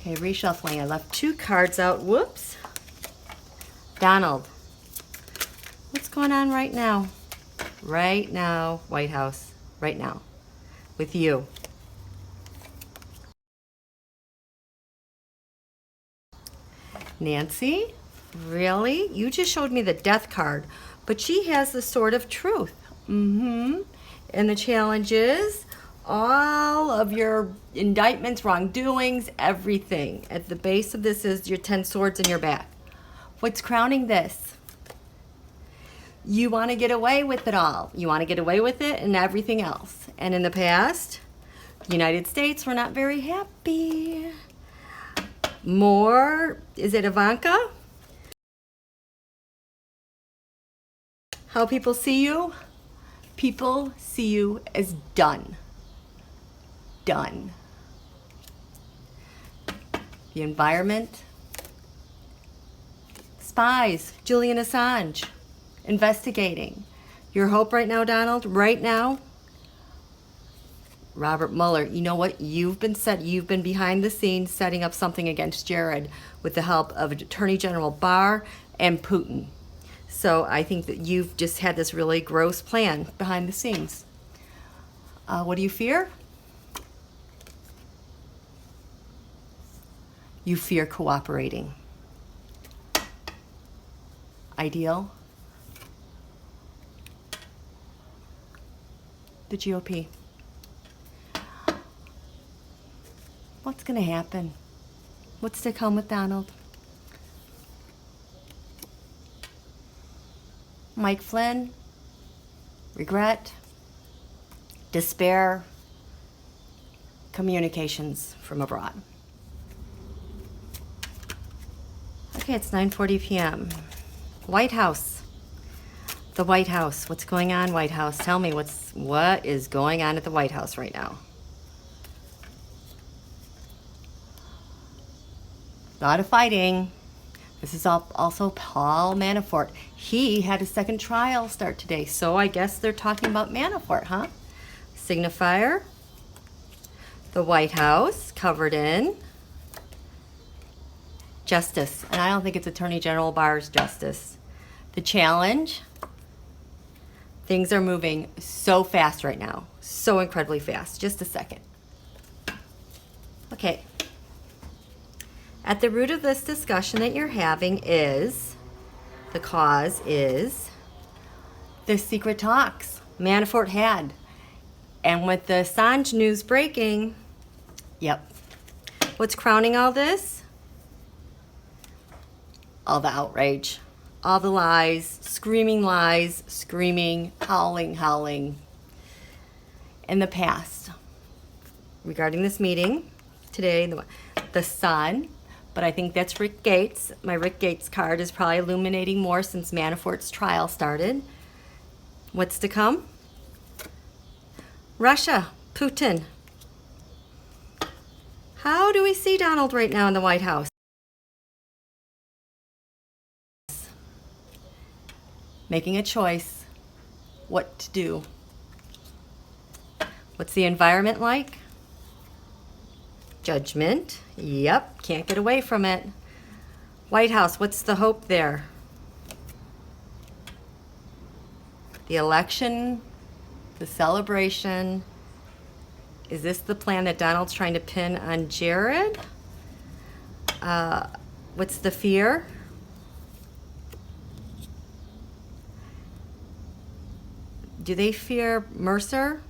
Okay, reshuffling. I left 2 cards out. Whoops. Donald, what's going on right now? Right now, White House. Right now. With you. Nancy, really? You just showed me the death card, but she has the sword of truth. And the challenge is all of your indictments, wrongdoings, everything. At the base of this is your 10 swords in your back. What's crowning this? You want to get away with it all. You want to get away with it and everything else. And in the past, United States were not very happy. More, is it Ivanka? How people see you? People see you as done. Done. The environment. Spies, Julian Assange, investigating. Your hope right now, Donald, right now, Robert Mueller. You know what? You've been behind the scenes setting up something against Jared with the help of Attorney General Barr and Putin. So I think that you've just had this really gross plan behind the scenes. What do you fear? You fear cooperating. Ideal. The GOP. What's going to happen? What's to come with Donald? Mike Flynn, regret, despair, communications from abroad. Okay, it's 9:40 p.m. White House. The White House. What's going on, White House? Tell me what is going on at the White House right now? A lot of fighting. This is also Paul Manafort. He had his second trial start today, so I guess they're talking about Manafort, huh? Signifier. The White House covered in justice, and I don't think it's Attorney General Barr's justice. The challenge. Things are moving so fast right now, so incredibly fast. Just a second. Okay. At the root of this discussion that you're having is, the cause is, the secret talks Manafort had. And with the Assange news breaking, yep. What's crowning all this? All the outrage, all the lies, screaming, howling. In the past, regarding this meeting today, the Sun. But I think that's Rick Gates. My Rick Gates card is probably illuminating more since Manafort's trial started. What's to come? Russia, Putin. How do we see Donald right now in the White House? Making a choice. What to do. What's the environment like? Judgment. Yep, can't get away from it. White House, what's the hope there? The election, the celebration. Is this the plan that Donald's trying to pin on Jared? What's the fear? Do they fear Mercer?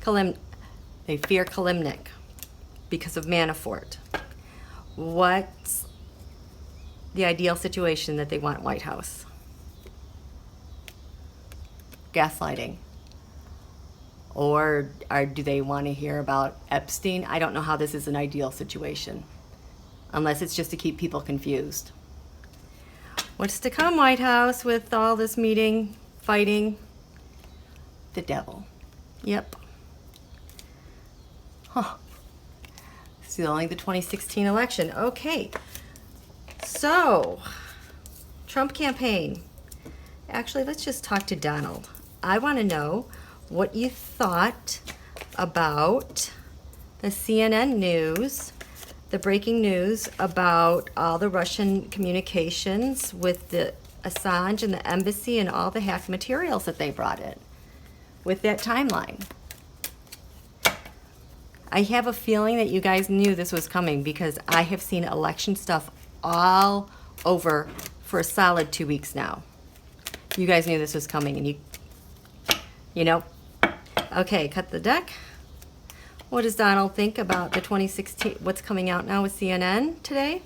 They fear Kalimnik because of Manafort. What's the ideal situation that they want White House? Gaslighting. Or do they want to hear about Epstein? I don't know how this is an ideal situation, unless it's just to keep people confused. What's to come, White House, with all this meeting, fighting? The devil. Yep. Huh. Only the 2016 election. Okay. So, Trump campaign. Actually, let's just talk to Donald. I want to know what you thought about the CNN news the breaking news about all the Russian communications with the Assange and the embassy and all the hacked materials that they brought in with that timeline. I have a feeling that you guys knew this was coming because I have seen election stuff all over for a solid 2 weeks now. You guys knew this was coming, and you know. Okay, cut the deck. What does Donald think about the 2016, what's coming out now with CNN today?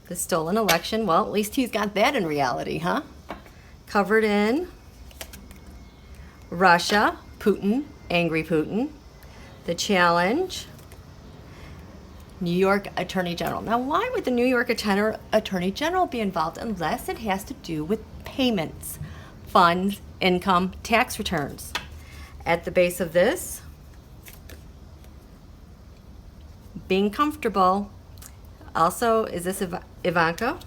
The stolen election. Well, at least he's got that in reality, huh? Covered in Russia, Putin, angry Putin, the challenge, New York Attorney General. Now, why would the New York Attorney General be involved unless it has to do with payments, funds, income, tax returns? At the base of this, being comfortable. Also, is this Ivanka?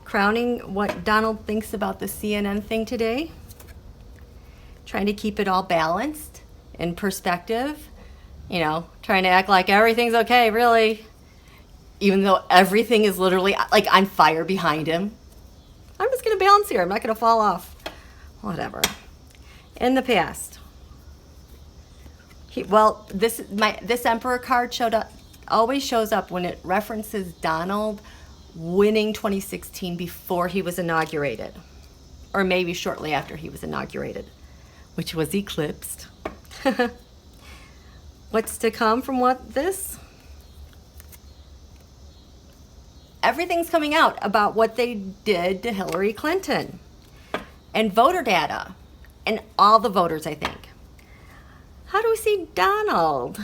Crowning what Donald thinks about the CNN thing today. Trying to keep it all balanced in perspective. You know, trying to act like everything's okay, really. Even though everything is literally like on fire behind him. I'm just going to balance here. I'm not going to fall off. Whatever. In the past. This Emperor card always shows up when it references Donald winning 2016 before he was inaugurated. Or maybe shortly after he was inaugurated. Which was eclipsed. What's to come from this? Everything's coming out about what they did to Hillary Clinton. And voter data. And all the voters, I think. How do we see Donald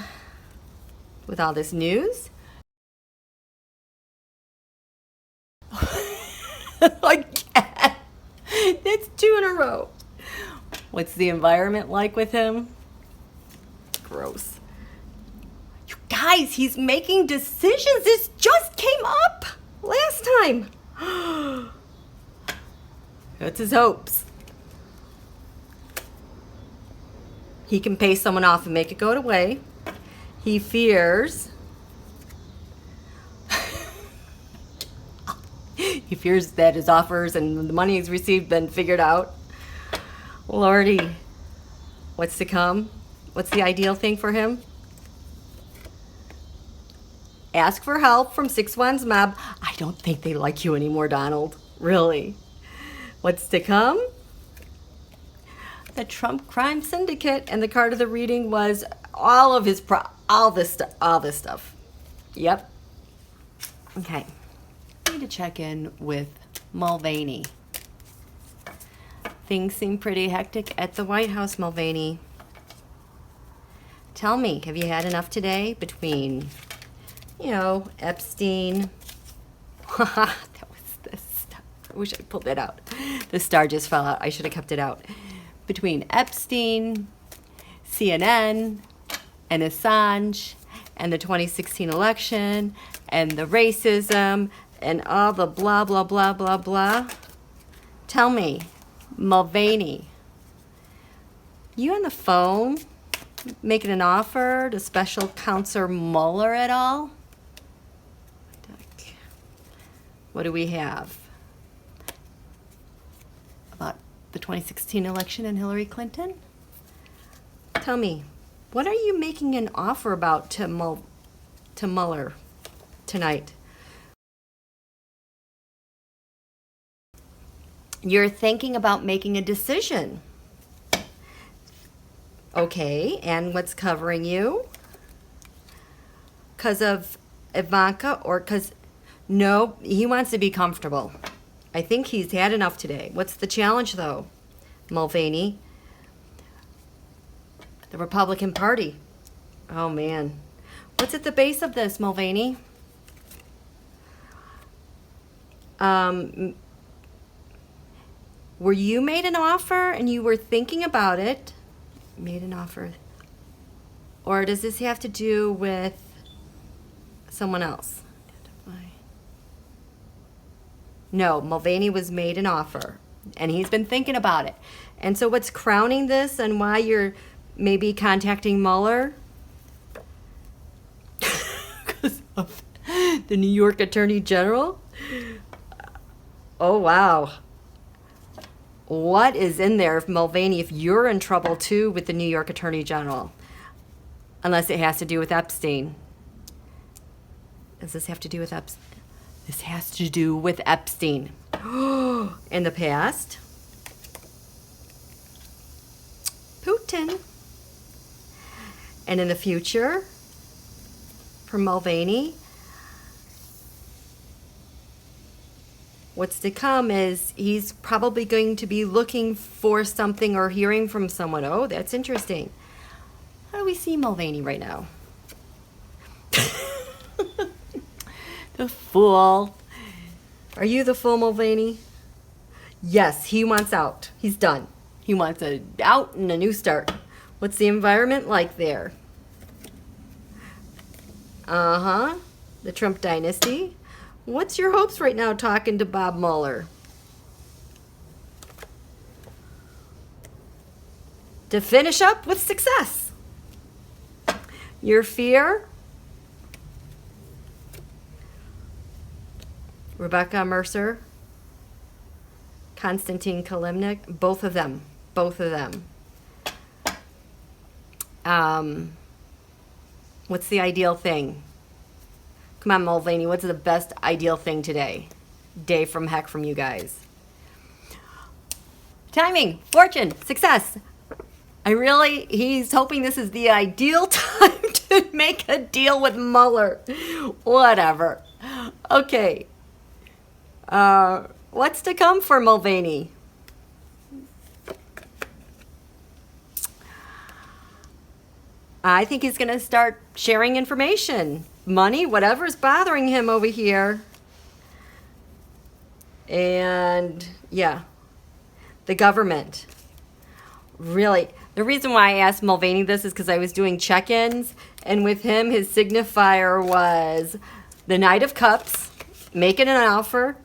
with all this news? Again. That's 2 in a row. What's the environment like with him? Gross. You guys, he's making decisions. This just came up last time. That's his hopes. He can pay someone off and make it go away. He fears. He fears that his offers and the money he's received been figured out. Lordy, what's to come? What's the ideal thing for him? Ask for help from Six Wands Mob. I don't think they like you anymore, Donald. Really. What's to come? The Trump crime syndicate, and the card of the reading was all this stuff. Yep. Okay. I need to check in with Mulvaney. Things seem pretty hectic at the White House, Mulvaney. Tell me, have you had enough today between, Epstein? That was the star. I wish I pulled that out. The star just fell out. I should have kept it out. Between Epstein, CNN, and Assange, and the 2016 election, and the racism, and all the blah, blah, blah, blah, blah. Tell me, Mulvaney, you on the phone making an offer to Special Counsel Mueller at all? What do we have? About the 2016 election and Hillary Clinton? Tell me, what are you making an offer about to Mueller tonight? You're thinking about making a decision. Okay, and what's covering you? Because of Ivanka or because... No, he wants to be comfortable. I think he's had enough today. What's the challenge, though, Mulvaney? The Republican Party. Oh, man. What's at the base of this, Mulvaney? Were you made an offer and you were thinking about it? Made an offer. Or does this have to do with someone else? No, Mulvaney was made an offer, and he's been thinking about it. And so what's crowning this and why you're maybe contacting Mueller? Because of the New York Attorney General? Oh, wow. What is in there, Mulvaney, if you're in trouble too with the New York Attorney General? Unless it has to do with Epstein. Does this have to do with Epstein? This has to do with Epstein. In the past, Putin. And in the future, for Mulvaney, what's to come is he's probably going to be looking for something or hearing from someone. Oh, that's interesting. How do we see Mulvaney right now? The fool. Are you the fool, Mulvaney? Yes, he wants out. He's done. He wants out and a new start. What's the environment like there? Uh-huh. The Trump dynasty. What's your hopes right now talking to Bob Mueller? To finish up with success. Your fear? Rebecca Mercer, Konstantin Kalimnik, both of them. What's the ideal thing? Come on, Mulvaney, what's the best ideal thing today? Day from heck from you guys. Timing, fortune, success. He's hoping this is the ideal time to make a deal with Mueller. Whatever. Okay. What's to come for Mulvaney? I think he's going to start sharing information, money, whatever's bothering him over here. And yeah, the government. Really, the reason why I asked Mulvaney this is because I was doing check-ins, and with him, his signifier was the Knight of Cups, making an offer,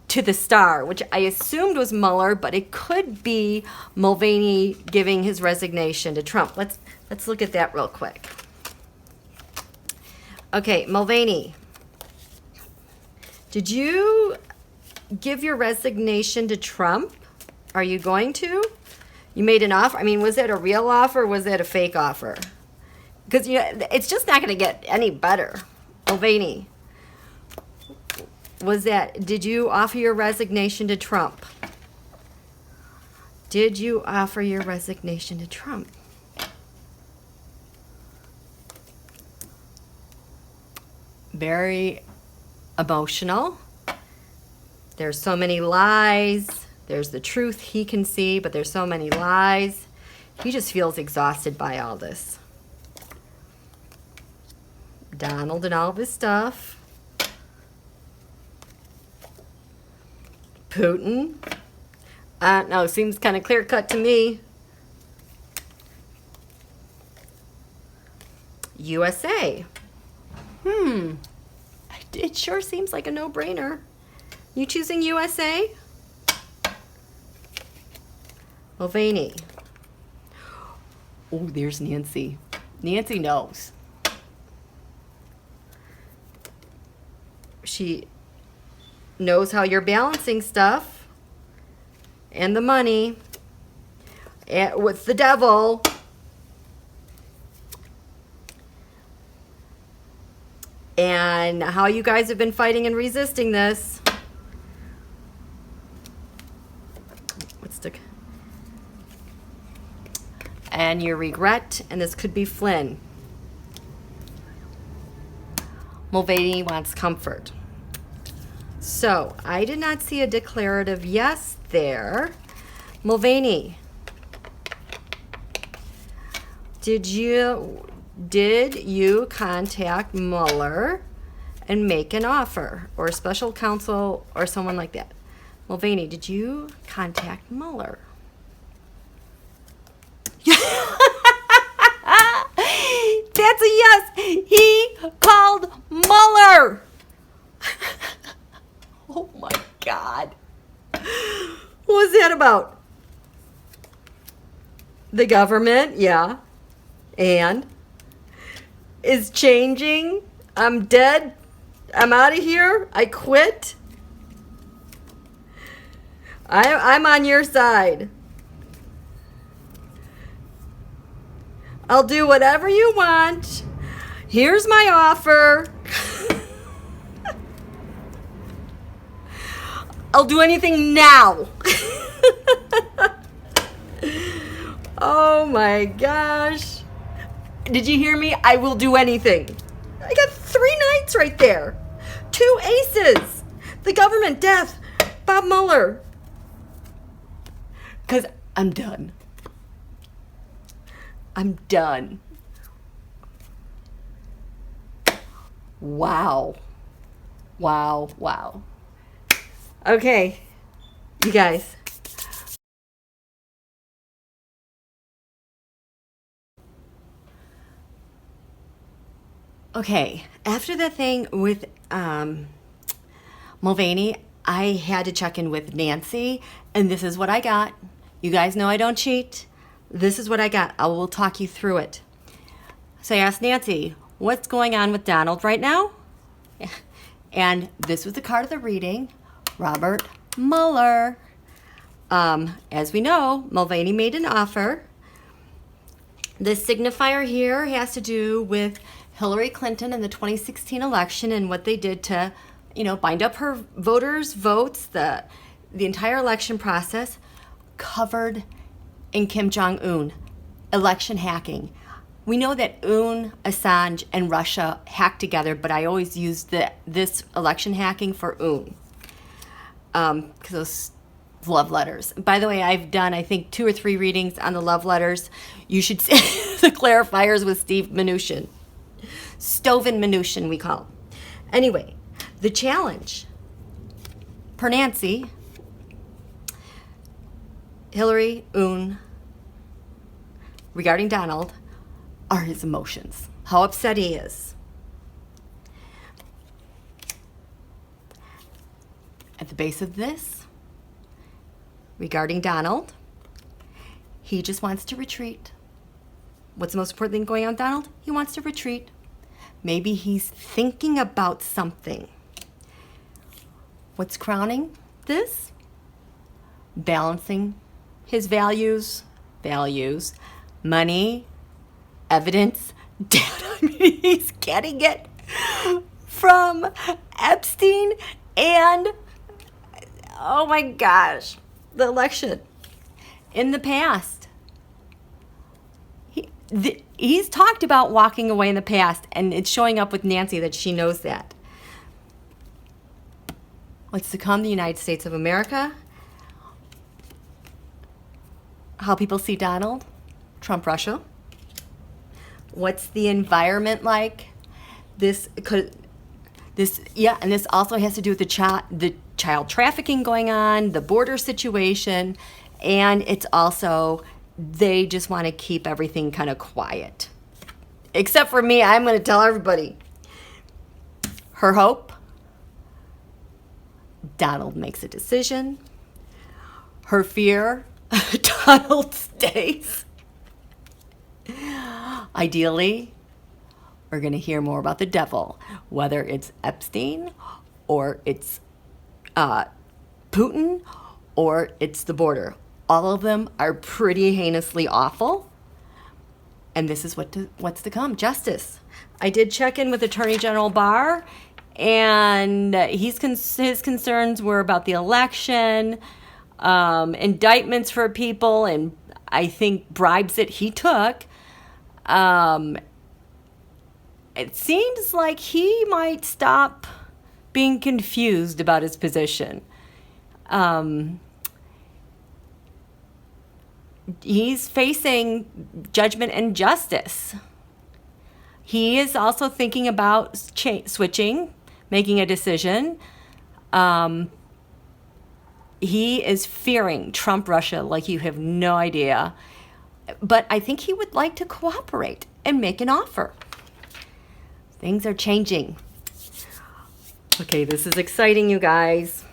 to the Star, which I assumed was Mueller, but it could be Mulvaney giving his resignation to Trump. Let's look at that real quick. Okay, Mulvaney, did you give your resignation to Trump? Are you going to? You made an offer. I mean, was that a real offer or was that a fake offer? Because it's just not going to get any better. Mulvaney, did you offer your resignation to Trump? Did you offer your resignation to Trump? Very emotional. There's so many lies. There's the truth he can see, but there's so many lies. He just feels exhausted by all this. Donald and all of his stuff. Putin. No, seems kind of clear-cut to me. USA. It sure seems like a no-brainer. You choosing USA? Mulvaney. Oh, there's Nancy. Nancy knows. She knows how you're balancing stuff and the money with the devil. And how you guys have been fighting and resisting this. And your regret, and this could be Flynn. Mulvaney wants comfort. So, I did not see a declarative yes there. Mulvaney, did you contact Mueller and make an offer, or a special counsel, or someone like that? Mulvaney, did you contact Mueller? That's a yes. He called Mueller. Oh my God. What was that about? The government, yeah. And is changing I'm dead. I'm out of here. I quit. I'm on your side. I'll do whatever you want. Here's my offer. I'll do anything now. Oh my gosh. Did you hear me? I will do anything. I got 3 knights right there. 2 aces. The government, death, Bob Mueller. Because I'm done. I'm done. Wow. Wow, wow. Okay, you guys. Okay, after the thing with Mulvaney, I had to check in with Nancy, and this is what I got. You guys know I don't cheat. This is what I got. I will talk you through it. So I asked Nancy, what's going on with Donald right now? And this was the card of the reading, Robert Mueller. As we know, Mulvaney made an offer. This signifier here has to do with Hillary Clinton in the 2016 election and what they did to, bind up her voters' votes, the entire election process, covered in Kim Jong-un, election hacking. We know that Assange, and Russia hacked together, but I always use this election hacking for because those love letters. By the way, I've done, I think, 2 or 3 readings on the love letters. You should see the clarifiers with Steve Mnuchin. Stoven Mnuchin, we call him. Anyway, the challenge per Nancy, Hillary, regarding Donald, are his emotions. How upset he is. At the base of this, regarding Donald, he just wants to retreat. What's the most important thing going on with Donald? He wants to retreat. Maybe he's thinking about something. What's crowning this? Balancing his values, money, evidence, data. I mean, he's getting it from Epstein and, oh my gosh, the election. In the past, he's talked about walking away in the past, and it's showing up with Nancy that she knows that. What's to come, the United States of America? How people see Donald, Trump, Russia. What's the environment like? And this also has to do with the child trafficking going on, the border situation, and it's also they just want to keep everything kind of quiet. Except for me, I'm going to tell everybody. Her hope, Donald makes a decision. Her fear, Donald stays. Ideally, we're going to hear more about the devil, whether it's Epstein or it's Putin or it's the border. All of them are pretty heinously awful. And this is what's to come. Justice. I did check in with Attorney General Barr, and his concerns were about the election, indictments for people, and I think bribes that he took. It seems like he might stop being confused about his position. He's facing judgment and justice. He is also thinking about switching, making a decision. He is fearing Trump, Russia, like you have no idea. But I think he would like to cooperate and make an offer. Things are changing. Okay, this is exciting, you guys.